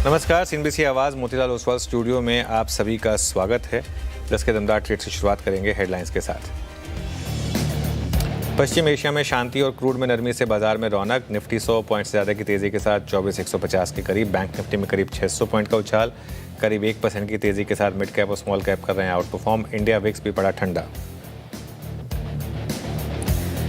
नमस्कार, सीएनबीसी आवाज़ मोतीलाल ओसवाल स्टूडियो में आप सभी का स्वागत है। 10 के दमदार ट्रेड की शुरुआत करेंगे हेडलाइंस के साथ। पश्चिम एशिया में शांति और क्रूड में नरमी से बाजार में रौनक। निफ्टी 100 पॉइंट से ज़्यादा की तेज़ी के साथ 24,150 के करीब। बैंक निफ्टी में करीब 600 पॉइंट का उछाल। करीब 1% की तेज़ी के साथ मिड कैप और स्मॉल कैप कर रहे हैं आउट परफॉर्म। इंडिया विक्स भी पड़ा ठंडा।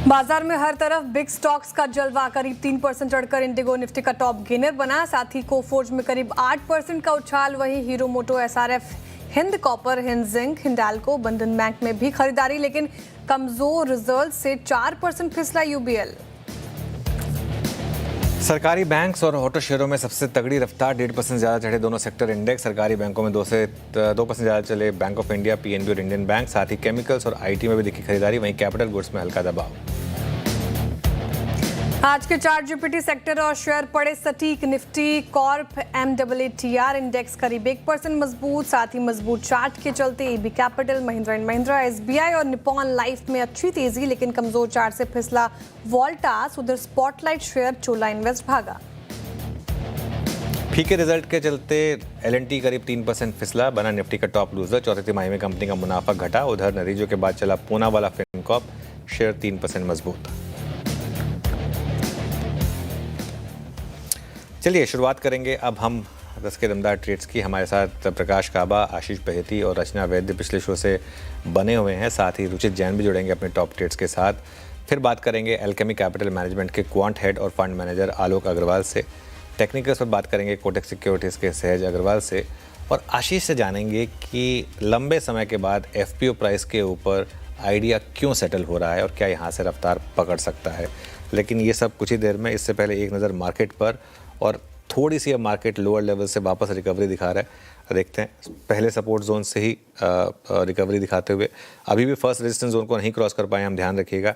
बाजार में हर तरफ बिग स्टॉक्स का जलवा। करीब 3% चढ़कर इंडिगो निफ्टी का टॉप गेनर बना। साथ ही कोफोर्ज में करीब 8% का उछाल। वहीं हीरो मोटो, एसआरएफ, हिंद कॉपर, हिंद जिंक, हिंडाल्को, बंधन बैंक में भी खरीदारी, लेकिन कमजोर रिजल्ट से 4% फिसला यूबीएल। सरकारी बैंक्स और ऑटो शेयरों में सबसे तगड़ी रफ्तार। 1.5% ज़्यादा चढ़े दोनों सेक्टर इंडेक्स। सरकारी बैंकों में 2% ज़्यादा चले बैंक ऑफ इंडिया, पीएनबी और इंडियन बैंक। साथ ही केमिकल्स और आईटी में भी दिखी खरीदारी। वहीं कैपिटल गुड्स में हल्का दबाव। आज के चार्ट जीपीटी सेक्टर और शेयर पड़े सटीक। निफ्टी कॉर्प MAATR इंडेक्स करीब 1% मजबूत। साथ ही मजबूत चार्ट के चलते AB capital, Mahindra and Mahindra, SBI और निप्पॉन लाइफ में अच्छी तेजी, लेकिन कमजोर चार्ट से फिसला वोल्टास। उधर स्पॉटलाइट शेयर चोला इन्वेस्ट भागा। फीके रिजल्ट के चलते L&T करीब 3% फिसला, बना निफ्टी का टॉप लूजर। चौथी तिमाही में कंपनी का मुनाफा घटा। उधर नतीजों के बाद चला पूना वाला फिनकॉर्प, शेयर 3% मजबूत। चलिए शुरुआत करेंगे अब हम 10 के दमदार ट्रेड्स की। हमारे साथ प्रकाश काबा, आशीष बहेती और रचना वैद्य पिछले शो से बने हुए हैं। साथ ही रुचित जैन भी जुड़ेंगे अपने टॉप ट्रेड्स के साथ। फिर बात करेंगे एल्केमी कैपिटल मैनेजमेंट के क्वांट हेड और फंड मैनेजर आलोक अग्रवाल से। टेक्निकल्स पर बात करेंगे कोटक सिक्योरिटीज़ के सहज अग्रवाल से। और आशीष से जानेंगे कि लंबे समय के बाद एफपीओ प्राइस के ऊपर आइडिया क्यों सेटल हो रहा है और क्या यहाँ से रफ्तार पकड़ सकता है। लेकिन ये सब कुछ ही देर में। इससे पहले एक नज़र मार्केट पर, और थोड़ी सी अब मार्केट लोअर लेवल से वापस रिकवरी दिखा रहा है। देखते हैं, पहले सपोर्ट जोन से ही रिकवरी दिखाते हुए अभी भी फर्स्ट रेजिस्टेंस जोन को नहीं क्रॉस कर पाए, हम ध्यान रखिएगा।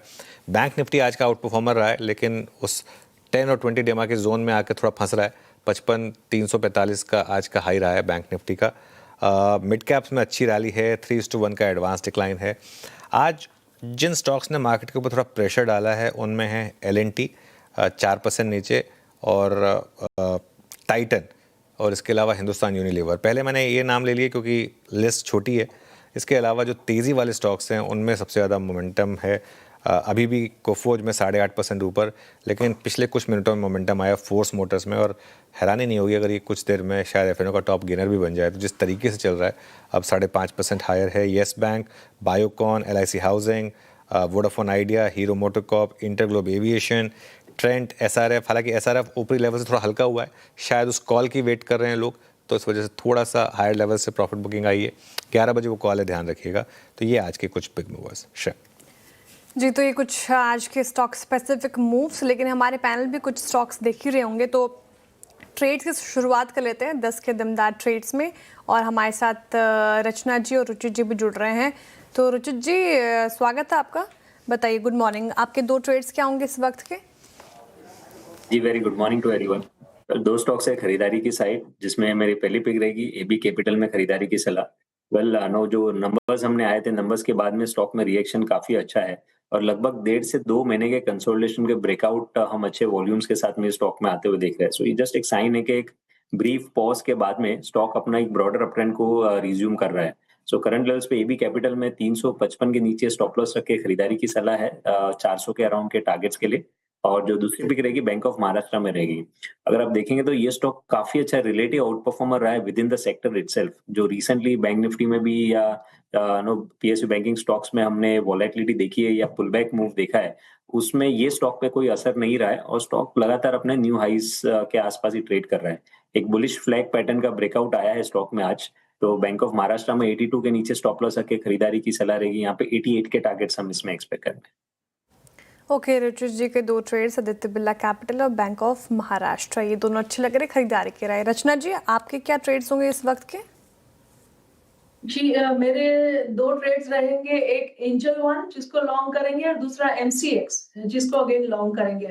बैंक निफ्टी आज का आउट परफॉर्मर रहा है, लेकिन उस 10 और 20 डेमा के जोन में आकर थोड़ा फंस रहा है। 55,345 का आज का हाई रहा है बैंक निफ्टी का। मिड कैप्स में अच्छी रैली है। 3:1 का एडवांस डिक्लाइन है। आज जिन स्टॉक्स ने मार्केट के ऊपर थोड़ा प्रेशर डाला है उनमें है L&T 4% नीचे, और टाइटन, और इसके अलावा हिंदुस्तान यूनिलीवर। पहले मैंने ये नाम ले लिए क्योंकि लिस्ट छोटी है। इसके अलावा जो तेज़ी वाले स्टॉक्स हैं उनमें सबसे ज़्यादा मोमेंटम है। अभी भी कोफोर्ज में 8.5% ऊपर, लेकिन पिछले कुछ मिनटों में मोमेंटम आया फोर्स मोटर्स में। और हैरानी नहीं होगी अगर ये कुछ देर में शायद एफएनओ का टॉप गेनर भी बन जाए। तो जिस तरीके से चल रहा है अब 5.5% हायर है। Yes bank, Biocon, LIC housing, Vodafone idea, hero MotoCorp, InterGlobe aviation, Trent, SRF। हालांकि SRF ऊपरी लेवल से थोड़ा हल्का हुआ है, शायद उस कॉल की वेट कर रहे हैं लोग, तो इस वजह से थोड़ा सा हायर लेवल से प्रॉफिट बुकिंग आई है। 11 बजे वो कॉल है, ध्यान रखिएगा। तो ये आज के कुछ बिग मूवर्स जी। तो ये कुछ आज के स्टॉक स्पेसिफिक मूव्स, लेकिन हमारे पैनल भी कुछ स्टॉक्स देख ही रहे होंगे, तो ट्रेड्स की शुरुआत कर लेते हैं 10 के दमदार ट्रेड्स में। और हमारे साथ रचना जी और रुचित जी भी जुड़ रहे हैं। तो रुचित जी, स्वागत है आपका। बताइए, गुड मॉर्निंग। आपके दो ट्रेड्स क्या होंगे इस वक्त के? जी, very good morning to everyone. दो स्टॉक्स है खरीदारी की साइड, जिसमें मेरी पहली पिक रहेगी एबी कैपिटल में खरीदारी की सलाह। नो जो नंबर्स हमने आए थे, नंबर्स के बाद में स्टॉक में रिएक्शन काफी अच्छा है, और लगभग 1.5 से 2 महीने के कंसोलिडेशन के ब्रेकआउट हम अच्छे वॉल्यूम्स के साथ में स्टॉक में आते हुए देख रहे हैं। सो ये जस्ट एक साइन है कि एक ब्रीफ पॉज के बाद में स्टॉक अपना एक ब्रॉडर अपट्रेंड को रिज्यूम कर रहा है। सो करंट लेवल्स पे एबी कैपिटल में 355 के नीचे स्टॉप लॉस रख के खरीदारी की सलाह है 400 के अराउंड के टारगेट्स के लिए। और जो दूसरी पिक रहेगी बैंक ऑफ महाराष्ट्र में रहेगी। अगर आप देखेंगे तो ये स्टॉक काफी अच्छा रिलेटिव आउट परफॉर्मर रहा है with in the sector itself. जो रिसेंटली बैंक निफ्टी में भी या PSU बैंकिंग स्टॉक्स में हमने वॉलेटिलिटी देखी है या पुल बैक मूव देखा है, उसमें ये स्टॉक पे कोई असर नहीं रहा है, और स्टॉक लगातार अपने न्यू हाइस के आसपास ही ट्रेड कर रहा है। एक बुलिश फ्लैग पैटर्न का ब्रेकआउट आया है स्टॉक में आज। तो बैंक ऑफ महाराष्ट्र में 82 के नीचे स्टॉप लॉस रख के खरीदारी की सलाह रहेगी। यहाँ पे 88 के टारगेट्स हम इसमें एक्सपेक्ट करेंगे। ओके, रुचित जी के दो ट्रेड्स आदित्य बिरला कैपिटल और बैंक ऑफ महाराष्ट्र, ये दोनों अच्छे लग रहे खरीदारी के राय। रचना जी, आपके क्या ट्रेड्स होंगे इस वक्त के? जी, मेरे दो ट्रेड्स रहेंगे। एक एंजल वन जिसको लॉन्ग करेंगे, और दूसरा MCX जिसको अगेन लॉन्ग करेंगे।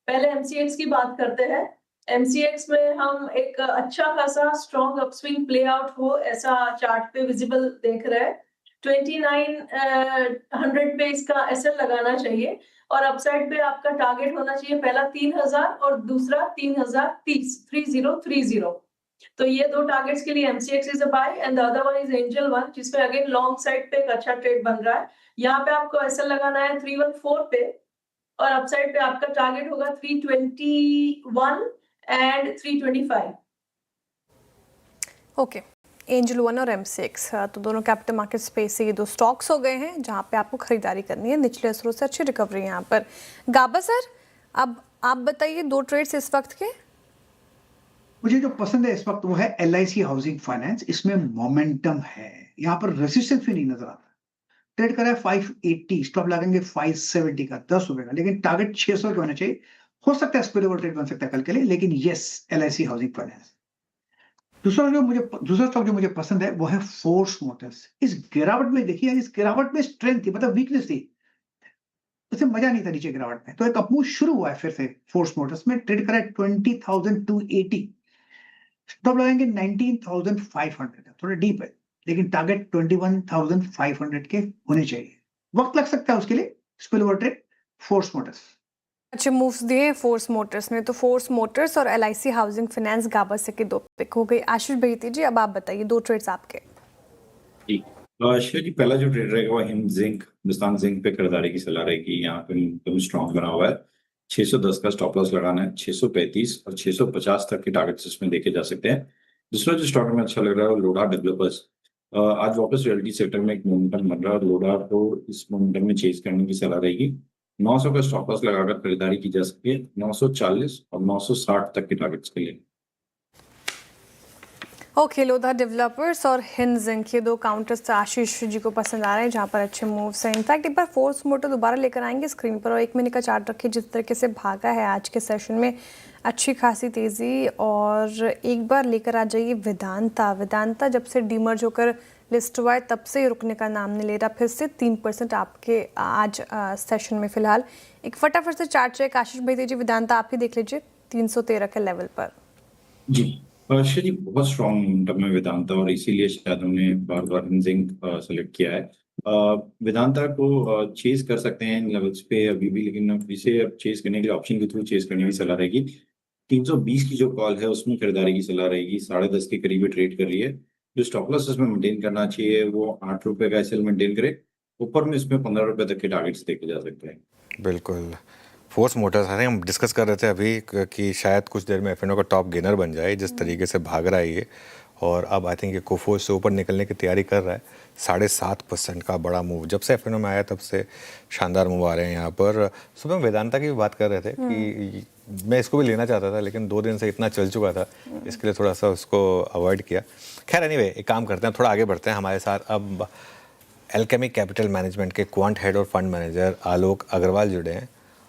पहले MCX की बात करते हैं। MCX में हम एक अच्छा खासा स्ट्रॉन्ग अपस्विंग प्ले आउट हो ऐसा चार्ट पे विजिबल देख रहे हैं। 2900 पे इसका SL लगाना चाहिए, और अपसाइड पे आपका टारगेट होना चाहिए पहला 3000 और दूसरा 3030 3030। तो ये दो टारगेट्स के लिए MCX is a buy and the other one is Angel One, जिसमें अगेन लॉन्ग साइड पे एक अच्छा ट्रेड बन रहा है। यहाँ पे आपको ऐसा लगाना है 314 पे, और अपसाइड पे आपका टारगेट होगा 321 एंड 325। ओके, एंजल वन और MCX, तो दोनों कैपिटल मार्केट स्पेस से ये दो स्टॉक्स हो गए हैं जहां पे आपको खरीदारी करनी है। निचले असरों से अच्छी रिकवरी है यहाँ पर। गाबा सर, अब आप बताइए दो ट्रेड्स इस वक्त के। मुझे जो पसंद है इस वक्त वो है LIC हाउसिंग फाइनेंस। इसमें मोमेंटम है, यहाँ पर रेसिस्टेंस भी नहीं नजर आता। ट्रेड करा है 580, स्टॉप लगेंगे 570 का, 10 रुपए का, लेकिन टारगेट 600 के होना चाहिए। हो सकता है स्पिल ओवर ट्रेड बन सकता है कल के लिए, लेकिन यस, LIC हाउसिंग फाइनेंस। दूसरा स्टॉक जो मुझे पसंद है वो है फोर्स मोटर्स। इस गिरावट में देखिए, इस गिरावट में स्ट्रेंथ थी, मतलब वीकनेस थी, उसे मजा नहीं था नीचे गिरावट में, तो एक अपमूव शुरू हुआ है फिर से फोर्स मोटर्स में। ट्रेड करा है 20,280, स्टॉप लगाएंगे 19,500 का, थोड़ा डीप है, लेकिन टारगेट 21,500 के होने चाहिए। वक्त लग सकता है उसके लिए। Spill over trade force Motors. अच्छे मूव्स दिए फोर्स मोटर्स ने, तो फोर्स मोटर्स और LIC हाउसिंग फाइनेंस गाबा से के दो पिक हो गई। आशीष बेहती जी, अब आप बताइए दो ट्रेड्स आपके। जी शिव जी, पहला जो ट्रेड रहेगा वो हिंदुस्तान जिंक पे खरीदारी की सलाह रहेगी। यहाँ पे एकदम स्ट्रॉन्ग बना हुआ है। 610 का स्टॉप लॉस लगाना है, 635 और 650 तक के टारगेट्स इसमें देखे जा सकते हैं। दूसरा जो स्टॉक में अच्छा लग रहा है वो लोडा डेवलपर्स। आज वापस रियलिटी सेक्टर में एक मोमेंटम बन रहा है और लोडा को इस मोमेंटम में चेज करने की सलाह रहेगी। 900 का स्टॉप लॉस लगाकर खरीदारी की जा सकती है, 940 और 960 तक के टारगेट्स के लिए। ओके, लोधा डेवलपर्स और हिंद जिंक, ये दो काउंटर्स आशीष जी को पसंद आ रहे हैं जहाँ पर अच्छे मूव्स हैं। इनफैक्ट एक बार फोर्स मोटर दोबारा लेकर आएंगे स्क्रीन पर, और 1 मिनट का चार्ट रखिए। जिस तरीके से भागा है आज के सेशन में, अच्छी खासी तेज़ी। और एक बार लेकर आ जाइए वेदांता जब से डीमर्ज होकर लिस्ट हुआ है तब से रुकने का नाम नहीं ले रहा। फिर से 3% आपके आज सेशन में फिलहाल। एक फटाफट से चार्ट चेक आशीष भाई जी, वेदांता आप ही देख लीजिए 313 के लेवल पर। जी शिव जी, बहुत स्ट्रॉन्ग मोमेंटम में वेदांता, और इसीलिए शायद हमने बार बार जिंक सेलेक्ट किया है। वेदांता को चेज कर सकते हैं इन लेवल्स पे अभी भी, लेकिन अब इसे अब चेज करने के लिए ऑप्शन के थ्रू चेज करने की सलाह रहेगी। 320 की जो कॉल है उसमें खरीदारी की सलाह रहेगी। 10.5 के करीब ट्रेड कर रही है। जो स्टॉप लॉस इसमें मेंटेन करना चाहिए वो 8 रुपए का SL मेंटेन करे। ऊपर में इसमें 15 रुपए तक के टारगेट्स देखे जा सकते हैं। बिल्कुल। फोर्स मोटर्स हम डिस्कस कर रहे थे अभी कि शायद कुछ देर में F&O का टॉप गेनर बन जाए, जिस तरीके से भाग रहा है ये। और अब आई थिंक ये कोफोर्स से ऊपर निकलने की तैयारी कर रहा है। 7.5% का बड़ा मूव जब से F&O में आया तब से शानदार मूव आ रहे हैं यहाँ पर। सुबह वेदांता की भी बात कर रहे थे कि मैं इसको भी लेना चाहता था, लेकिन 2 दिन से इतना चल चुका था, इसके लिए थोड़ा सा उसको अवॉइड किया। खैर एनीवे, एक काम करते हैं, थोड़ा आगे बढ़ते हैं। हमारे साथ अब एल्केमी कैपिटल मैनेजमेंट के क्वांट हेड और फंड मैनेजर आलोक अग्रवाल जुड़े हैं।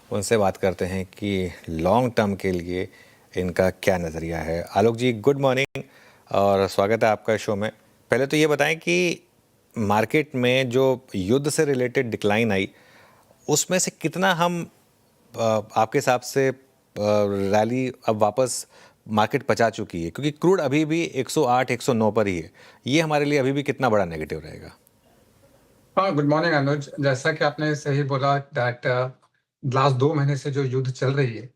उनसे बात करते हैं कि लॉन्ग टर्म के लिए इनका क्या नज़रिया है। आलोक जी, गुड मॉर्निंग और स्वागत है आपका शो में। पहले तो ये बताएं कि मार्केट में जो युद्ध से रिलेटेड डिक्लाइन आई, उसमें से कितना हम आपके हिसाब से रैली अब वापस मार्केट पचा चुकी है, क्योंकि क्रूड अभी भी 108-109 पर ही है। ये हमारे लिए अभी भी कितना बड़ा नेगेटिव रहेगा? हाँ, गुड मॉर्निंग अनुज। जैसा कि आपने सही बोला दैट लास्ट 2 महीने से जो युद्ध चल रही है,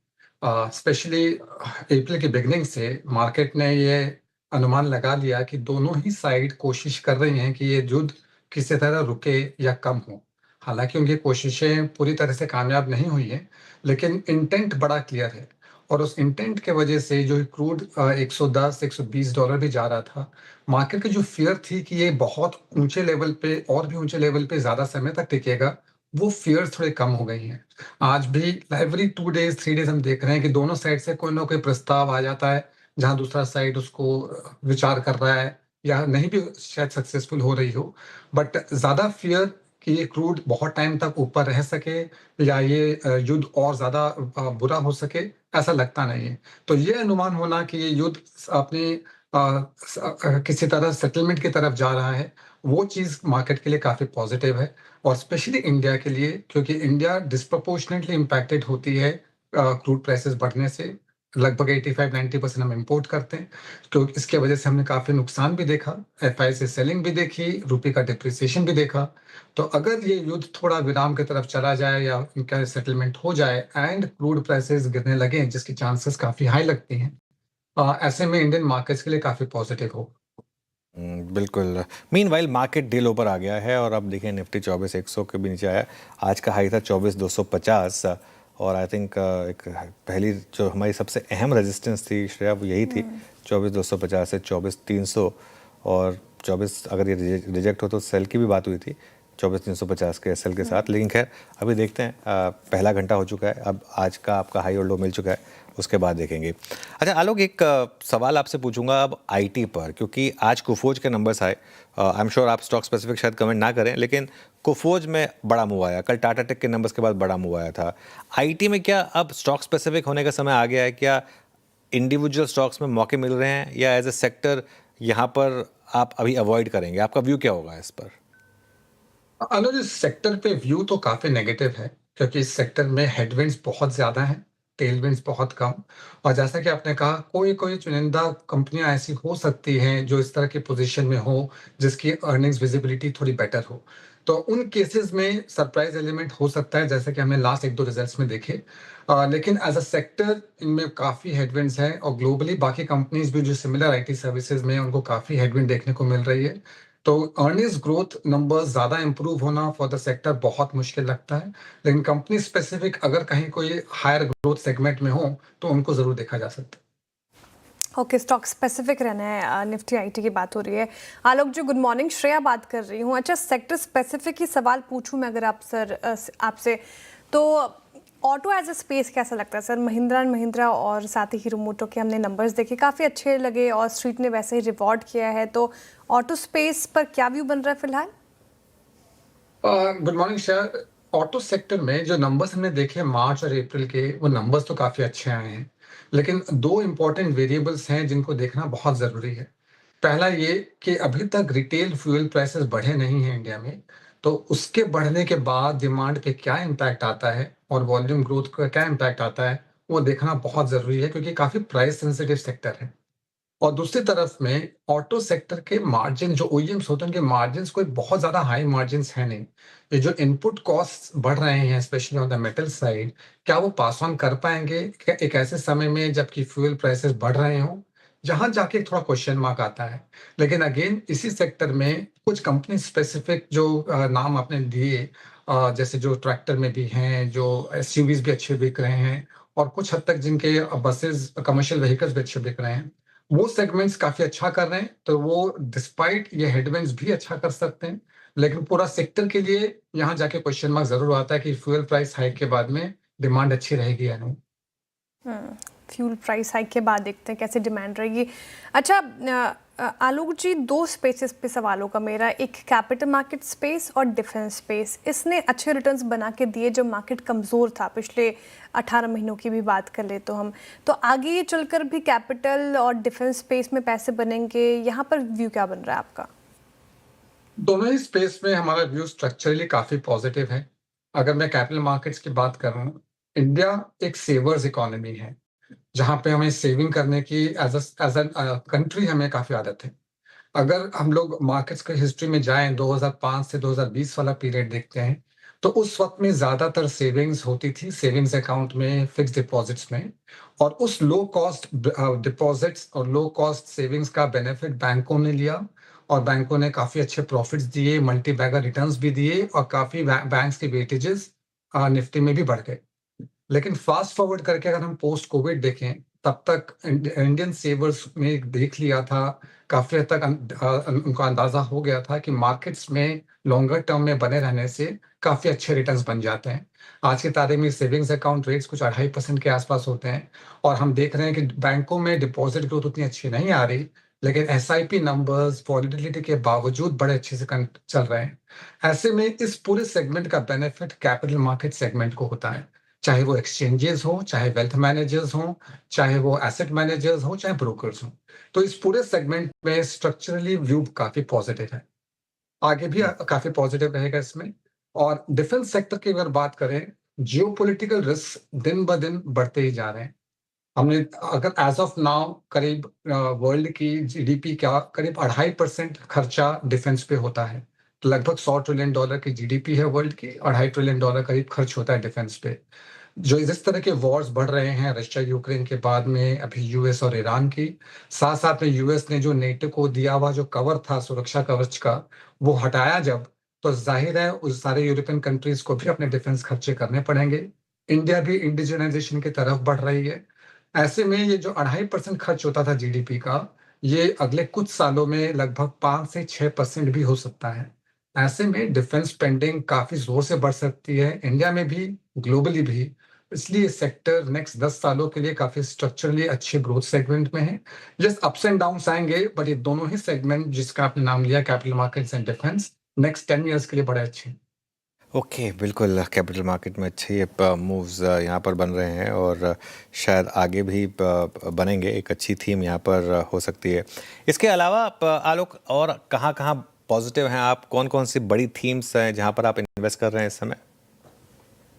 स्पेशली अप्रैल के बिगनिंग से मार्केट ने ये अनुमान लगा लिया कि दोनों ही साइड कोशिश कर रही हैं कि ये युद्ध किसी तरह रुके या कम हो। हालांकि उनकी कोशिशें पूरी तरह से कामयाब नहीं हुई हैं, लेकिन इंटेंट बड़ा क्लियर है। और उस इंटेंट के वजह से जो क्रूड $110-120 भी जा रहा था, मार्केट की जो फियर थी कि ये बहुत ऊंचे लेवल पे और भी ऊंचे लेवल पे ज्यादा समय तक टिकेगा, वो फियर्स थोड़े कम हो गई हैं। आज भी एवरी 2 डेज 3 डेज हम देख रहे हैं कि दोनों साइड से कोई ना कोई प्रस्ताव आ जाता है जहां दूसरा साइड उसको विचार कर रहा है या नहीं भी शायद सक्सेसफुल हो रही हो। बट ज्यादा फियर कि ये क्रूड बहुत टाइम तक ऊपर रह सके या ये युद्ध और ज्यादा बुरा हो सके, ऐसा लगता नहीं है। तो ये अनुमान होना कि ये युद्ध अपनी किसी तरह सेटलमेंट की तरफ जा रहा है, वो चीज मार्केट के लिए काफी पॉजिटिव है। और स्पेशली इंडिया के लिए, क्योंकि इंडिया डिस्प्रोपोर्शनेटली इम्पैक्टेड होती है क्रूड प्राइसेस बढ़ने से। लगभग 85-90% हम इंपोर्ट करते हैं, तो इसके वजह से हमने काफी नुकसान भी देखा, FI से सेलिंग भी देखी, रुपये का डिप्रिसिएशन भी देखा। तो अगर ये युद्ध थोड़ा विराम की तरफ चला जाए या इनका सेटलमेंट हो जाए एंड क्रूड प्राइसेस गिरने लगे, जिसकी चांसेस काफी हाई लगती हैं, ऐसे में इंडियन मार्केट्स के लिए काफी पॉजिटिव हो। बिल्कुल। मीनवाइल मार्केट डे लो पर आ गया है और अब देखिए निफ्टी 24,100 के भी नीचे आया। आज का हाई था 24,250 और आई थिंक एक पहली जो हमारी सबसे अहम रेजिस्टेंस थी श्रेया वो यही थी 24,250 से 24,300 और 24 अगर ये रिजेक्ट हो तो सेल की भी बात हुई थी 24,350 के एसएल के साथ। लेकिन खैर अभी देखते हैं, पहला घंटा हो चुका है, अब आज का आपका हाई और लो मिल चुका है, उसके बाद देखेंगे। अच्छा आलोक, एक सवाल आपसे पूछूंगा अब आईटी पर, क्योंकि आज कुफोज के नंबर्स आए। आई एम श्योर आप स्टॉक स्पेसिफिक शायद कमेंट ना करें, लेकिन कुफोज में बड़ा मूव आया, कल टाटा टेक के नंबर्स के बाद बड़ा मूव आया था। आईटी में क्या अब स्टॉक स्पेसिफिक होने का समय आ गया है? क्या इंडिविजुअल स्टॉक्स में मौके मिल रहे हैं या एज ए सेक्टर यहाँ पर आप अभी अवॉइड करेंगे? आपका व्यू क्या होगा इस पर? अनुज, इस सेक्टर पे व्यू तो काफी नेगेटिव है क्योंकि इस सेक्टर में हेडविंड्स बहुत ज्यादा हैं, टेलविंड्स बहुत कम। और जैसा कि आपने कहा, कोई कोई चुनिंदा कंपनियां ऐसी हो सकती हैं जो इस तरह की पोजीशन में हो जिसकी अर्निंग्स विजिबिलिटी थोड़ी बेटर हो, तो उन केसेस में सरप्राइज एलिमेंट हो सकता है, जैसे कि हमने लास्ट एक दो रिजल्ट्स में देखे। लेकिन एज अ सेक्टर इनमें काफी हेडविंड्स हैं और ग्लोबली बाकी कंपनीज भी जो सिमिलर आईटी सर्विसेज में हैं, उनको काफी हेडविंड देखने को मिल रही है। तो अर्निंग्स ग्रोथ नंबर्स ज्यादा इंप्रूव होना फॉर द सेक्टर बहुत मुश्किल लगता है, लेकिन कंपनी स्पेसिफिक अगर कहीं कोई हायर ग्रोथ सेगमेंट में हो तो उनको जरूर देखा जा सकता है। ओके, स्टॉक स्पेसिफिक रहना है। निफ्टी आईटी की बात हो रही है। आलोक जी गुड मॉर्निंग, श्रेया बात कर रही हूँ। अच्छा, सेक्टर स्पेसिफिक ही सवाल पूछूं मैं अगर आपसे, तो ऑटो एज अ स्पेस कैसा लगता है सर? महिंद्रा एंड महिंद्रा और साथ ही हीरो मोटो के हमने नंबर्स देखे, काफ़ी अच्छे लगे और स्ट्रीट ने वैसे ही रिवॉर्ड किया है, तो ऑटो स्पेस पर क्या व्यू बन रहा है फिलहाल? Good morning Shreya. Auto sector में जो नंबर्स हमने देखे मार्च और अप्रैल के, वो नंबर्स तो काफी अच्छे आए हैं, लेकिन दो इंपॉर्टेंट वेरिएबल्स हैं जिनको देखना बहुत जरूरी है। पहला ये कि अभी तक रिटेल फ्यूल प्राइसेस बढ़े नहीं हैं इंडिया में, तो उसके बढ़ने के बाद डिमांड पे क्या इम्पैक्ट आता है और वॉल्यूम ग्रोथ का क्या इम्पैक्ट आता है, वो देखना बहुत जरूरी है क्योंकि काफी प्राइस सेंसिटिव सेक्टर है। और दूसरी तरफ में ऑटो सेक्टर के मार्जिन, जो ओईएम्स होते हैं उनके मार्जिन्स कोई बहुत ज्यादा हाई मार्जिन्स है नहीं। ये जो इनपुट कॉस्ट बढ़ रहे हैं specially on the metal side, क्या वो पास ऑन कर पाएंगे एक ऐसे समय में जबकि फ्यूल प्राइसेस बढ़ रहे हों? जहां जाके थोड़ा क्वेश्चन मार्क आता है। लेकिन अगेन इसी सेक्टर में कुछ कंपनी स्पेसिफिक जो नाम आपने दिए, जैसे जो ट्रैक्टर में भी हैं, जो एसयूवीज भी अच्छे बिक रहे हैं और कुछ हद तक जिनके बसेस कमर्शियल व्हीकल्स भी अच्छे बिक रहे हैं, वो सेगमेंट्स काफी अच्छा कर रहे हैं, तो वो डिस्पाइट ये हेडविंड्स भी अच्छा कर सकते हैं। लेकिन पूरा सेक्टर के लिए यहाँ जाके क्वेश्चन मार्क जरूर आता है कि फ्यूल प्राइस हाइक के बाद में डिमांड अच्छी रहेगी या नहीं। फ्यूल प्राइस हाइक के बाद देखते हैं कैसे डिमांड रहेगी। अच्छा आलोक जी, दो स्पेसेस पे सवालों का मेरा, एक कैपिटल मार्केट स्पेस और डिफेंस स्पेस। इसने अच्छे रिटर्न्स बना के दिए जब मार्केट कमज़ोर था, पिछले 18 महीनों की भी बात कर ले तो हम, तो आगे ये चलकर भी कैपिटल और डिफेंस स्पेस में पैसे बनेंगे, यहाँ पर व्यू क्या बन रहा है आपका? दोनों ही स्पेस में हमारा व्यू स्ट्रक्चरली काफी पॉजिटिव है। अगर मैं कैपिटल मार्केट्स की बात कर रहा हूँ, इंडिया एक सेवर्स इकोनॉमी है जहां पे हमें सेविंग करने की एज अ कंट्री हमें काफी आदत है। अगर हम लोग मार्केट्स की हिस्ट्री में जाएं, 2005 से 2020 वाला पीरियड देखते हैं, तो उस वक्त में ज्यादातर सेविंग्स होती थी सेविंग्स अकाउंट में, फिक्स डिपॉजिट्स में, और उस लो कॉस्ट डिपॉजिट्स और लो कॉस्ट सेविंग्स का बेनिफिट बैंकों ने लिया और बैंकों ने काफी अच्छे प्रॉफिट्स दिए, मल्टी बैगर रिटर्न्स भी दिए और काफी बैंक्स के वेटेजेस निफ्टी में भी बढ़ गए। लेकिन फास्ट फॉरवर्ड करके अगर हम पोस्ट कोविड देखें, तब तक इंडियन सेवर्स में देख लिया था, काफी हद तक उनको अंदाजा हो गया था कि मार्केट्स में लॉन्गर टर्म में बने रहने से काफी अच्छे रिटर्न्स बन जाते हैं। आज की तारीख में सेविंग्स अकाउंट रेट्स कुछ 2.5% के आसपास होते हैं और हम देख रहे हैं कि बैंकों में डिपॉजिट ग्रोथ उतनी अच्छी नहीं आ रही, लेकिन एसआईपी नंबर्स वॉलिटिलिटी के बावजूद बड़े अच्छे से चल रहे हैं। ऐसे में इस पूरे सेगमेंट का बेनिफिट कैपिटल मार्केट सेगमेंट को होता है, चाहे वो एक्सचेंजेस हो, चाहे वेल्थ मैनेजर्स हो, चाहे वो एसेट मैनेजर्स हो, चाहे ब्रोकर्स हो। तो इस पूरे सेगमेंट में स्ट्रक्चरली व्यू काफी पॉजिटिव है, आगे भी काफी पॉजिटिव रहेगा इसमें। और डिफेंस सेक्टर की अगर बात करें, जियोपॉलिटिकल रिस्क दिन ब दिन बढ़ते ही जा रहे हैं। हमने अगर एज ऑफ नाउ करीब वर्ल्ड की जीडीपी का करीब 2.5% खर्चा डिफेंस पे होता है, तो लगभग $100 ट्रिलियन की जीडीपी है वर्ल्ड की, $2.5 ट्रिलियन करीब खर्च होता है डिफेंस पे। जो जिस तरह के वॉर्स बढ़ रहे हैं रशिया यूक्रेन के बाद में, अभी यूएस और ईरान की, साथ साथ में यूएस ने जो नेटो को दिया हुआ जो कवर था सुरक्षा कवच का, वो हटाया जब, तो जाहिर है उस सारे यूरोपियन कंट्रीज को भी अपने डिफेंस खर्चे करने पड़ेंगे। इंडिया भी इंडिजिनाइजेशन की तरफ बढ़ रही है। ऐसे में ये जो 2.5% खर्च होता था जीडीपी का, ये अगले कुछ सालों में लगभग 5 से 6% भी हो सकता है। ऐसे में डिफेंस स्पेंडिंग काफी जोर से बढ़ सकती है, इंडिया में भी, ग्लोबली भी। इसलिए सेक्टर नेक्स्ट 10 सालों के लिए काफी स्ट्रक्चरली अच्छे ग्रोथ सेगमेंट में है। जस्ट अप्स एंड डाउन्स आएंगे, बट ये दोनों ही सेगमेंट जिसका आपने नाम लिया, capital markets and defence, next 10 years के लिए बड़े अच्छे हैं। ओके, बिल्कुल कैपिटल मार्केट में अच्छे मूव्स यहाँ पर बन रहे हैं और शायद आगे भी बनेंगे। एक अच्छी थीम यहाँ पर हो सकती है। इसके अलावा आलोक, और कहाँ कहाँ पॉजिटिव हैं आप? कौन कौन सी बड़ी थीम्स हैं जहाँ पर आप इन्वेस्ट कर रहे हैं इस समय?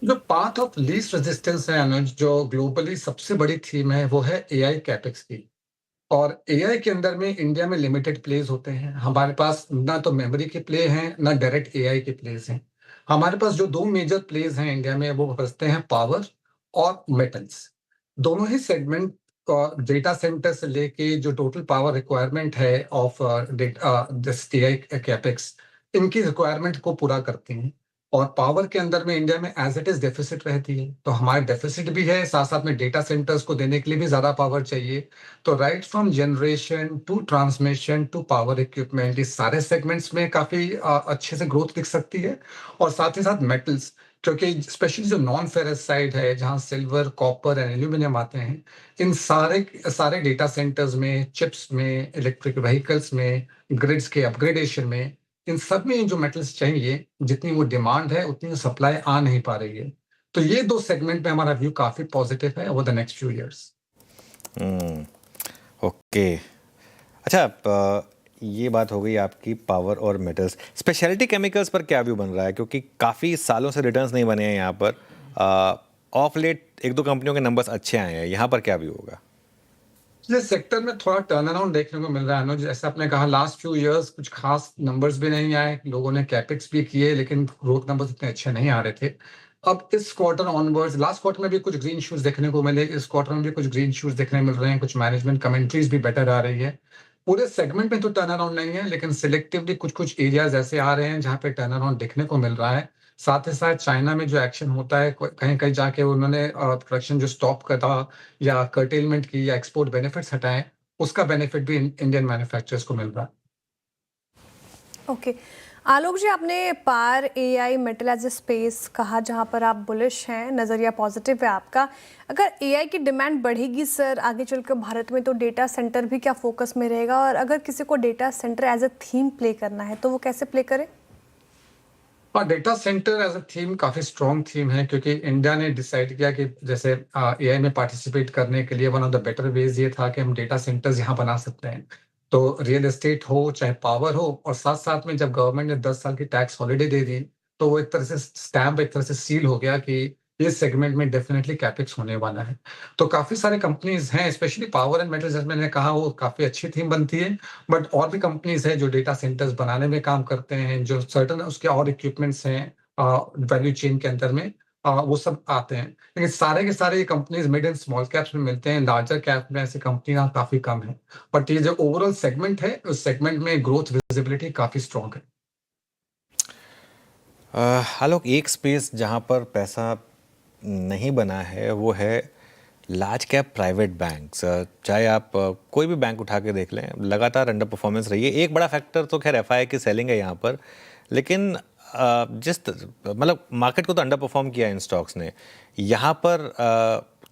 जो पाथ ऑफ लीस्ट रेजिस्टेंस है अनुज, जो ग्लोबली सबसे बड़ी थीम है, वो है एआई कैपेक्स की। और एआई के अंदर में इंडिया में लिमिटेड प्लेस होते हैं। हमारे पास ना तो मेमोरी के प्ले हैं, ना डायरेक्ट एआई के प्लेस हैं। हमारे पास जो दो मेजर प्लेस हैं इंडिया में, वो बसते हैं पावर और मेटल्स। दोनों ही सेगमेंट डेटा सेंटर से लेके जो टोटल पावर रिक्वायरमेंट है ऑफ दिस एआई कैपेक्स, इनकी रिक्वायरमेंट को पूरा करते हैं। और पावर के अंदर में इंडिया में एज इट इज डेफिसिट रहती है, तो हमारे डेफिसिट भी है, साथ साथ में डेटा सेंटर्स को देने के लिए भी ज्यादा पावर चाहिए। तो right from generation to transmission to power equipment, इस सारे सेगमेंट्स में काफी अच्छे से ग्रोथ दिख सकती है। और साथ ही साथ मेटल्स, क्योंकि स्पेशली जो नॉन फेरस साइड है, जहाँ सिल्वर, कॉपर एंड एल्यूमिनियम आते हैं, इन सारे सारे डेटा सेंटर्स में, चिप्स में, इलेक्ट्रिक व्हीकल्स में, ग्रिड्स के अपग्रेडेशन में, इन सब में जो मेटल्स चाहिए, जितनी वो डिमांड है उतनी सप्लाई आ नहीं पा रही है। तो ये दो सेगमेंट में हमारा व्यू काफी पॉजिटिव है over the next few years. Okay, अच्छा, ये बात हो गई आपकी पावर और मेटल्स। स्पेशलिटी केमिकल्स पर क्या व्यू बन रहा है? क्योंकि काफ़ी सालों से रिटर्न्स नहीं बने हैं यहाँ पर। ऑफ लेट एक दो कंपनियों के नंबर्स अच्छे आए हैं, यहाँ पर क्या व्यू होगा? इस सेक्टर में थोड़ा टर्न अराउंड देखने को मिल रहा है अनुज। जैसे आपने कहा, लास्ट फ्यू इयर्स कुछ खास नंबर्स भी नहीं आए, लोगों ने कैपेक्स भी किए, लेकिन ग्रोथ नंबर्स इतने अच्छे नहीं आ रहे थे। अब इस क्वार्टर ऑनवर्ड्स, लास्ट क्वार्टर में भी कुछ ग्रीन शूट्स देखने को मिले, इस क्वार्टर में भी कुछ ग्रीन शूट्स देखने मिल रहे हैं, कुछ मैनेजमेंट कमेंट्रीज भी बेटर आ रही है। पूरे सेगमेंट में तो टर्न अराउंड नहीं है, लेकिन सिलेक्टिवली कुछ कुछ एरियाज ऐसे आ रहे हैं जहाँ पे टर्न अराउंड देखने को मिल रहा है। साथ ही साथ चाइना में जो एक्शन होता है, कहीं कहीं जाके उन्होंने प्रोडक्शन जो स्टॉप करा या कर्टेलमेंट की या एक्सपोर्ट बेनिफिट्स हटाए, उसका बेनिफिट भी इंडियन मैन्युफैक्चरर्स को मिल रहा है। ओके, आलोक जी, आपने पार AI metal as a space कहा जहां पर आप बुलिश हैं, नज़रिया पॉजिटिव है आपका। अगर एआई की डिमांड बढ़ेगी सर आगे चलकर भारत में, तो डेटा सेंटर भी क्या फोकस में रहेगा? और अगर किसी को data centre as a theme play करना है तो वो कैसे प्ले करे? और data centre as a theme काफी स्ट्रॉन्ग थीम है, क्योंकि इंडिया ने डिसाइड किया कि जैसे एआई में पार्टिसिपेट करने के लिए one of the better ways ये था कि हम डेटा सेंटर्स यहाँ बना सकते हैं। तो रियल एस्टेट हो चाहे पावर हो, और साथ साथ में जब गवर्नमेंट ने 10 साल की टैक्स हॉलिडे दे दी, तो वो एक तरह से स्टैम्प, एक तरह से सील हो गया कि इस सेगमेंट में डेफिनेटली कैपेक्स होने वाला है। तो काफी सारे कंपनीज हैं, स्पेशली पावर एंड मेटल्स, जैसे मैंने कहा, वो काफी अच्छी थीम बनती है। बट और भी कंपनीज हैं जो डेटा सेंटर्स बनाने में काम करते हैं, जो सर्टन उसके और इक्विपमेंट्स हैं वैल्यू चेन के अंदर में, वो सब आते हैं। लेकिन सारे के सारे ये companies mid and small caps में मिलते हैं, लार्जर कैप में ऐसी कंपनियां काफी कम है। बट ये जो ओवरऑल सेगमेंट है, उस सेगमेंट में ग्रोथ विजिबिलिटी काफी स्ट्रॉन्ग है। आलोक, एक स्पेस जहाँ पर पैसा नहीं बना है वो है लार्ज कैप प्राइवेट बैंक्स। चाहे आप कोई भी बैंक उठा के देख लें, लगातार अंडर परफॉर्मेंस रही है। एक बड़ा फैक्टर तो खैर एफआई की सेलिंग है यहाँ पर, लेकिन मतलब मार्केट को तो अंडर परफॉर्म किया इन स्टॉक्स ने यहाँ पर,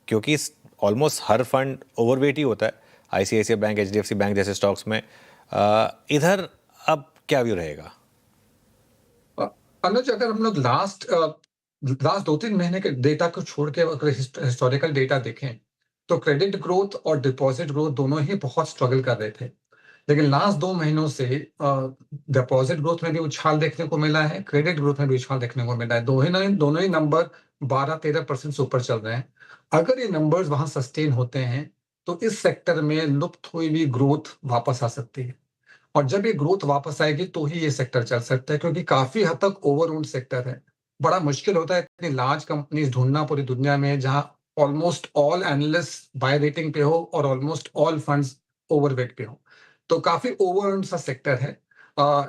क्योंकि ऑलमोस्ट हर फंड ओवरवेट ही होता है आईसीआईसीआई बैंक, एचडीएफसी बैंक जैसे स्टॉक्स में। इधर अब क्या व्यू रहेगा? अनुज, अगर हम लोग लास्ट 2-3 महीने के डेटा को छोड़ के अगर हिस्टोरिकल डेटा देखें, तो क्रेडिट ग्रोथ और डिपॉजिट ग्रोथ दोनों ही बहुत स्ट्रगल कर रहे थे। लेकिन लास्ट 2 महीनों से डिपॉजिट ग्रोथ में भी उछाल देखने को मिला है, क्रेडिट ग्रोथ में भी उछाल देखने को मिला है। दोनों ही नंबर 12-13% से ऊपर चल रहे हैं। अगर ये नंबर्स वहां सस्टेन होते हैं, तो इस सेक्टर में लुप्त हुई भी ग्रोथ वापस आ सकती है। और जब ये ग्रोथ वापस आएगी तो ही ये सेक्टर चल सकता है, क्योंकि काफी हद तक ओवर ओन्ड सेक्टर है। बड़ा मुश्किल होता है इतनी लार्ज कंपनीज ढूंढना पूरी दुनिया में जहां almost all analyst buy rating पे हो और ऑलमोस्ट ऑल फंड्स ओवरवेट पे हो। तो काफी ओवर सा सेक्टर है।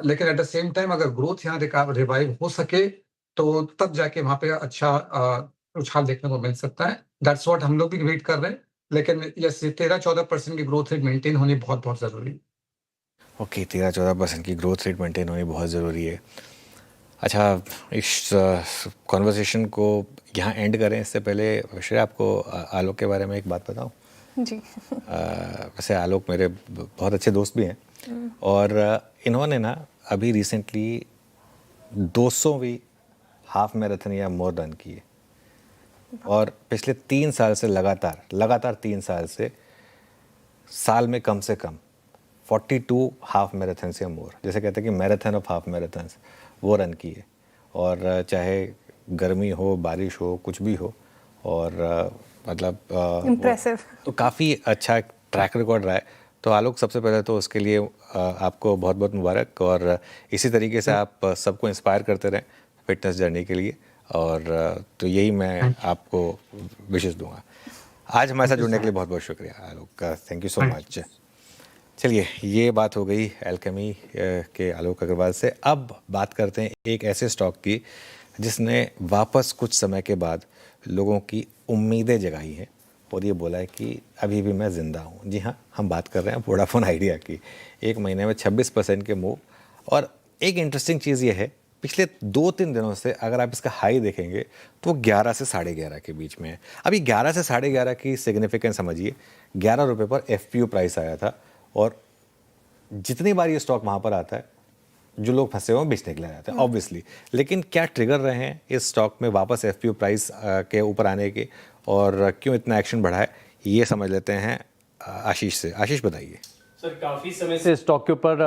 लेकिन एट द सेम टाइम अगर ग्रोथ यहाँ रिवाइव हो सके तो तब जाके वहां पे अच्छा उछाल देखने को मिल सकता है। दैट्स व्हाट हम लोग भी वेट कर रहे हैं। लेकिन यस 13-14% की ग्रोथ रेट मेंटेन होनी बहुत बहुत जरूरी है। ओके, 13-14% की ग्रोथ रेट मेंटेन होनी बहुत ज़रूरी है। अच्छा, इस कॉन्वर्सेशन को यहाँ एंड करें इससे पहले श्रेया, आपको आलोक के बारे में एक बात बताऊँ। जी। वैसे आलोक मेरे बहुत अच्छे दोस्त भी हैं और इन्होंने ना अभी रिसेंटली 200वीं हाफ मैराथन या मोर रन की है और पिछले 3 साल से लगातार 3 साल से साल में कम से कम 42 हाफ मैराथन से मोर, जैसे कहते हैं कि मैराथन ऑफ हाफ मैराथन्स, वो रन की है। और चाहे गर्मी हो, बारिश हो, कुछ भी हो, और मतलब इम्प्रेसिव। तो काफ़ी अच्छा ट्रैक रिकॉर्ड रहा है। तो आलोक, सबसे पहले तो उसके लिए आपको बहुत बहुत मुबारक, और इसी तरीके से आप सबको इंस्पायर करते रहें फिटनेस जर्नी के लिए, और तो यही मैं आपको विशेष दूंगा। आज हमारे साथ जुड़ने के लिए बहुत बहुत शुक्रिया आलोक का, थैंक यू सो मच। चलिए, ये बात हो गई एल्केमी के आलोक अग्रवाल से। अब बात करते हैं एक ऐसे स्टॉक की जिसने वापस कुछ समय के बाद लोगों की उम्मीदें जगाई हैं और ये बोला है कि अभी भी मैं ज़िंदा हूँ। जी हाँ, हम बात कर रहे हैं वोडाफोन आइडिया की। एक महीने में 26% के मूव। और एक इंटरेस्टिंग चीज़ ये है, पिछले 2-3 दिनों से अगर आप इसका हाई देखेंगे तो 11 से 11.5 के बीच में है। अभी 11 से 11.5 की सिग्निफिकेंस समझिए। 11 रुपये पर FPU प्राइस आया था, और जितनी बार ये स्टॉक वहाँ पर आता है, जो लोग फंसे हुए बेचने के लिए आते हैं ऑब्वियसली। लेकिन क्या ट्रिगर रहे हैं इस स्टॉक में वापस FPU प्राइस के ऊपर आने के, और क्यों इतना एक्शन बढ़ा है, ये समझ लेते हैं आशीष से। आशीष, बताइए। सर, काफ़ी समय से स्टॉक के ऊपर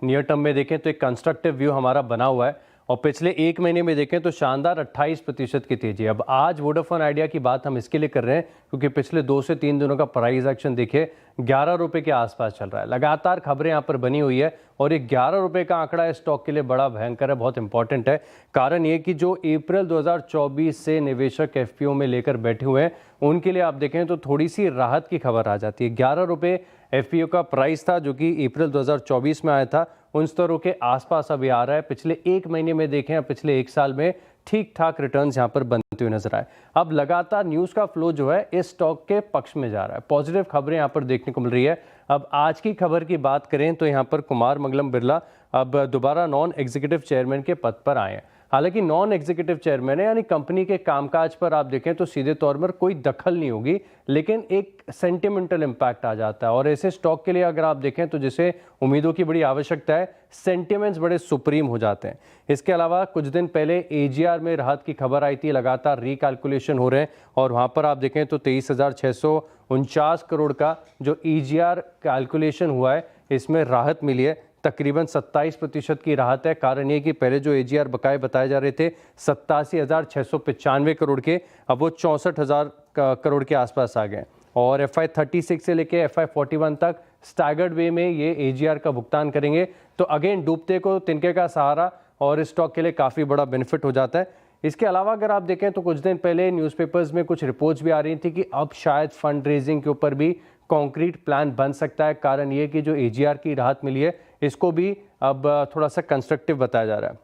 नियर टर्म में देखें तो एक कंस्ट्रक्टिव व्यू हमारा बना हुआ है, और पिछले एक महीने में देखें तो शानदार 28% की तेजी। अब आज वोडाफोन आइडिया की बात हम इसके लिए कर रहे हैं क्योंकि पिछले 2 से 3 दिनों का प्राइस एक्शन देखिए 11 रुपये के आसपास चल रहा है। लगातार खबरें यहाँ पर बनी हुई है, और ये 11 रुपये का आंकड़ा इस स्टॉक के लिए बड़ा भयंकर है, बहुत इंपॉर्टेंट है। कारण ये कि जो अप्रैल 2024 से निवेशक FPO में लेकर बैठे हुए हैं, उनके लिए आप देखें तो थोड़ी सी राहत की खबर आ जाती है। 11 रुपये FPO का प्राइस था जो कि अप्रैल 2024 में आया था, उन स्तरों के आसपास अभी आ रहा है। पिछले एक महीने में देखें, पिछले 1 साल में ठीक ठाक रिटर्न्स यहाँ पर बनते हुए नजर आए। अब लगातार न्यूज़ का फ्लो जो है इस स्टॉक के पक्ष में जा रहा है, पॉजिटिव खबरें यहाँ पर देखने को मिल रही है। अब आज की खबर की बात करें तो यहाँ पर कुमार मंगलम बिरला अब दोबारा नॉन एग्जीक्यूटिव चेयरमैन के पद पर आए हैं। हालांकि नॉन एग्जीक्यूटिव चेयरमैन है, यानी कंपनी के कामकाज पर आप देखें तो सीधे तौर पर कोई दखल नहीं होगी, लेकिन एक सेंटिमेंटल इम्पैक्ट आ जाता है। और ऐसे स्टॉक के लिए अगर आप देखें तो जिसे उम्मीदों की बड़ी आवश्यकता है, सेंटिमेंट्स बड़े सुप्रीम हो जाते हैं। इसके अलावा कुछ दिन पहले AGR में राहत की खबर आई थी, लगातार रिकैलकुलेशन हो रहे हैं, और वहाँ पर आप देखें तो 23,649 करोड़ का जो AGR कैलकुलेशन हुआ है, इसमें राहत मिली है। तकरीबन 27% की राहत है। कारण ये कि पहले जो AGR बकाए बताए जा रहे थे 87,695 करोड़ के, अब वो 64,000 करोड़ के आसपास आ गए। और FY 36 से लेके FY 41 तक स्टैगर्ड वे में ये AGR का भुगतान करेंगे। तो अगेन डूबते को तिनके का सहारा, और इस स्टॉक के लिए काफ़ी बड़ा बेनिफिट हो जाता है। इसके अलावा अगर आप देखें तो कुछ दिन पहले न्यूज़पेपर्स में कुछ रिपोर्ट्स भी आ रही थी कि अब शायद फंड रेजिंग के ऊपर भी कॉन्क्रीट प्लान बन सकता है। कारण ये कि जो AGR की राहत मिली है, इसको भी अब थोड़ा सा कंस्ट्रक्टिव बताया जा रहा है।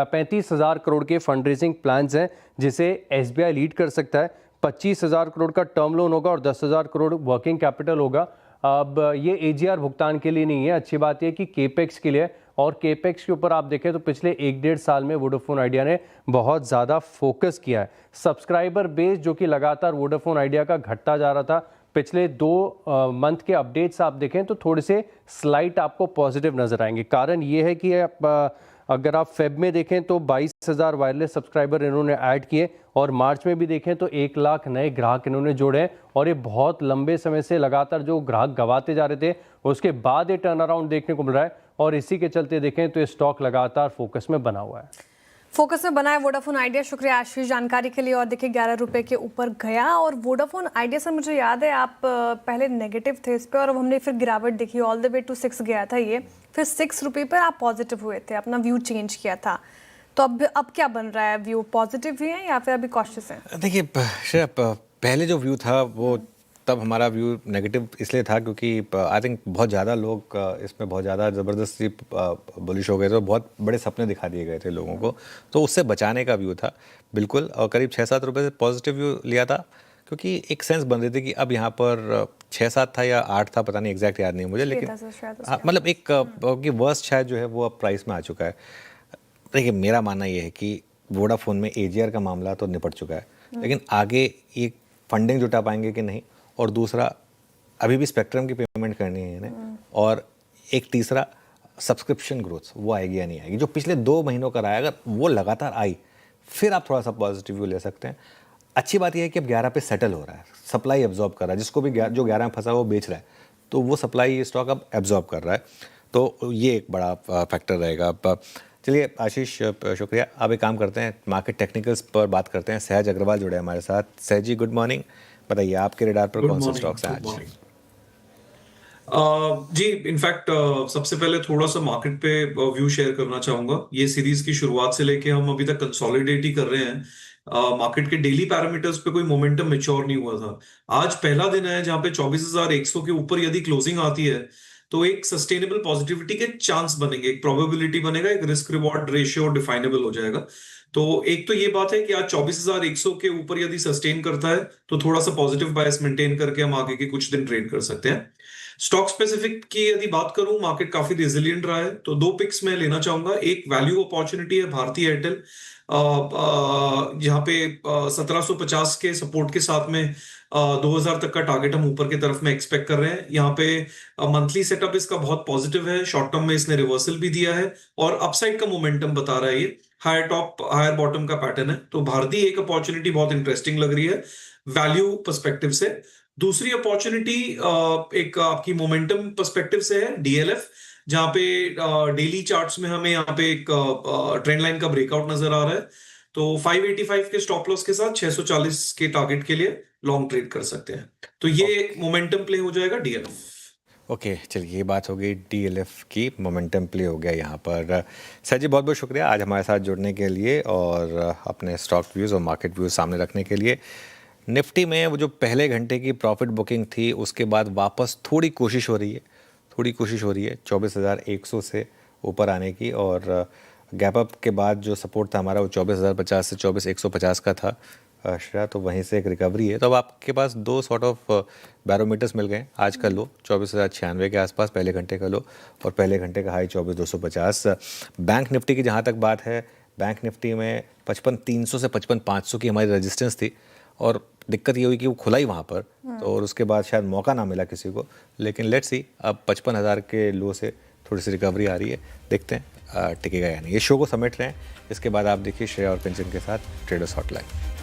35,000 करोड़ के फंड रेजिंग प्लान्स हैं जिसे SBI लीड कर सकता है। 25,000 करोड़ का टर्म लोन होगा और 10,000 करोड़ वर्किंग कैपिटल होगा। अब ये AGR भुगतान के लिए नहीं है, अच्छी बात यह कि केपेक्स के लिए, और केपेक्स के ऊपर आप देखें तो पिछले 1-1.5 साल में वोडाफोन आइडिया ने बहुत ज़्यादा फोकस किया है। सब्सक्राइबर बेस जो कि लगातार वोडाफोन आइडिया का घटता जा रहा था, पिछले 2 मंथ के अपडेट्स आप देखें तो थोड़े से स्लाइट आपको पॉजिटिव नजर आएंगे। कारण ये है कि अगर आप फेब में देखें तो 22,000 वायरलेस सब्सक्राइबर इन्होंने ऐड किए, और मार्च में भी देखें तो 1 लाख नए ग्राहक इन्होंने जोड़े हैं। और ये बहुत लंबे समय से लगातार जो ग्राहक गंवाते जा रहे थे, उसके बाद ये टर्न अराउंड देखने को मिल रहा है, और इसी के चलते देखें तो ये स्टॉक लगातार फोकस में बना हुआ है। फोकस में बना है वोडाफोन आइडिया। शुक्रिया आशीष जानकारी के लिए। और देखिए 11 रुपये के ऊपर गया, और वोडाफोन आइडिया से मुझे याद है आप पहले नेगेटिव थे इस पर, और हमने फिर गिरावट देखी, ऑल द वे टू 6 गया था ये, फिर 6 रुपये पर आप पॉजिटिव हुए थे, अपना व्यू चेंज किया था। तो अब क्या बन रहा है, व्यू पॉजिटिव ही है या फिर अभी कॉशियस है? देखिए श्रेया, पहले जो व्यू था वो तब हमारा व्यू नेगेटिव इसलिए था क्योंकि आई थिंक बहुत ज़्यादा लोग इसमें बहुत ज़्यादा ज़बरदस्ती बुलिश हो गए थे और बहुत बड़े सपने दिखा दिए गए थे लोगों को, तो उससे बचाने का व्यू था बिल्कुल। और करीब 6-7 रुपये से पॉजिटिव व्यू लिया था क्योंकि एक सेंस बन रही थी कि अब यहाँ पर 6-7 था या 8 था, पता नहीं एग्जैक्ट याद नहीं मुझे, लेकिन मतलब एक कि वर्स्ट शायद जो है वो अब प्राइस में आ चुका है। देखिए मेरा मानना ये है कि वोडाफोन में AGR का मामला तो निपट चुका है, लेकिन आगे ये फंडिंग जुटा पाएंगे कि नहीं, और दूसरा अभी भी स्पेक्ट्रम की पेमेंट करनी है इन्हें, और एक तीसरा सब्सक्रिप्शन ग्रोथ वो आएगी या नहीं आएगी। जो पिछले 2 महीनों का रहा है, अगर वो लगातार आई फिर आप थोड़ा सा पॉजिटिव व्यू ले सकते हैं। अच्छी बात यह है कि अब 11 पे सेटल हो रहा है, सप्लाई एब्जॉर्ब कर रहा है, जिसको भी जो 11 में फंसा वो बेच रहा है, तो वो सप्लाई स्टॉक अब एब्जॉर्ब कर रहा है, तो ये एक बड़ा फैक्टर रहेगा। अब चलिए आशीष, शुक्रिया। अब एक काम करते हैं, मार्केट टेक्निकल्स पर बात करते हैं। सहज अग्रवाल जुड़े हमारे साथ। सहज जी गुड मॉर्निंग, बताइए आपके रेडार पर कौन से स्टॉक्स हैं आज? जी इनफैक्ट सबसे पहले थोड़ा सा मार्केट पे व्यू शेयर करना चाहूंगा। ये सीरीज की शुरुआत से लेके हम अभी तक कंसोलिडेट ही कर रहे हैं। मार्केट के डेली पैरामीटर्स पे कोई मोमेंटम मैच्योर नहीं हुआ था। आज पहला दिन है जहां पे 24,100 के ऊपर यदि क्लोजिंग आती है तो एक सस्टेनेबल पॉजिटिविटी के चांस बनेंगे, एक प्रोबेबिलिटी बनेगा, एक रिस्क रिवॉर्ड रेशियो डिफाइनेबल हो जाएगा। तो एक तो ये बात है कि आज 24,100 के ऊपर यदि सस्टेन करता है तो थोड़ा सा पॉजिटिव बायस मेंटेन करके हम आगे के कुछ दिन ट्रेड कर सकते हैं। स्टॉक स्पेसिफिक की यदि बात करूं, मार्केट काफी रेजिलिएंट रहा है, तो 2 पिक्स मैं लेना चाहूंगा। एक वैल्यू अपॉर्चुनिटी है भारती एयरटेल, जहां पे 1750 के सपोर्ट के साथ में 2000 तक का टारगेट हम ऊपर की तरफ में एक्सपेक्ट कर रहे हैं। यहाँ पे मंथली सेटअप इसका बहुत पॉजिटिव है, शॉर्ट टर्म में इसने रिवर्सल भी दिया है और अपसाइड का मोमेंटम बता रहा है। ये हायर टॉप हायर बॉटम का पैटर्न है, तो भारतीय एक अपॉर्चुनिटी बहुत इंटरेस्टिंग लग रही है वैल्यू पर्सपेक्टिव से। दूसरी अपॉर्चुनिटी एक आपकी मोमेंटम पर्सपेक्टिव से है DLF, जहां पे डेली चार्ट्स में हमें यहाँ पे एक ट्रेंड लाइन का ब्रेकआउट नजर आ रहा है, तो 585 के स्टॉप लॉस के साथ 640 के टारगेट के लिए लॉन्ग ट्रेड कर सकते हैं। तो ये मोमेंटम प्ले हो जाएगा DLF। ओके चलिए, ये बात हो गई DLF की, मोमेंटम प्ले हो गया यहाँ पर। सर जी बहुत बहुत शुक्रिया आज हमारे साथ जुड़ने के लिए और अपने स्टॉक व्यूज़ और मार्केट व्यूज़ सामने रखने के लिए। निफ्टी में वो जो पहले घंटे की प्रॉफिट बुकिंग थी उसके बाद वापस थोड़ी कोशिश हो रही है 24,100 से ऊपर आने की, और गैप अप के बाद जो सपोर्ट था हमारा वो 24,050 से 24,150 का था श्रेया, तो वहीं से एक रिकवरी है। तो अब आपके पास 2 सॉर्ट ऑफ बैरोमीटर्स मिल गए। आज का लो 24,096 के आसपास पहले घंटे का लो, और पहले घंटे का हाई 24,250। बैंक निफ्टी की जहाँ तक बात है, बैंक निफ्टी में 55,300 से 55,500 की हमारी रेजिस्टेंस थी, और दिक्कत ये हुई कि वो खुला ही वहाँ पर, तो और उसके बाद शायद मौका ना मिला किसी को। लेकिन लेट्स सी, अब 55,000 के लो से थोड़ी सी रिकवरी आ रही है, देखते हैं टिकेगा या नहीं। ये शो को समेट रहे हैं, इसके बाद आप देखिए श्रेया और कंचन के साथ ट्रेडर्स हॉटलाइन।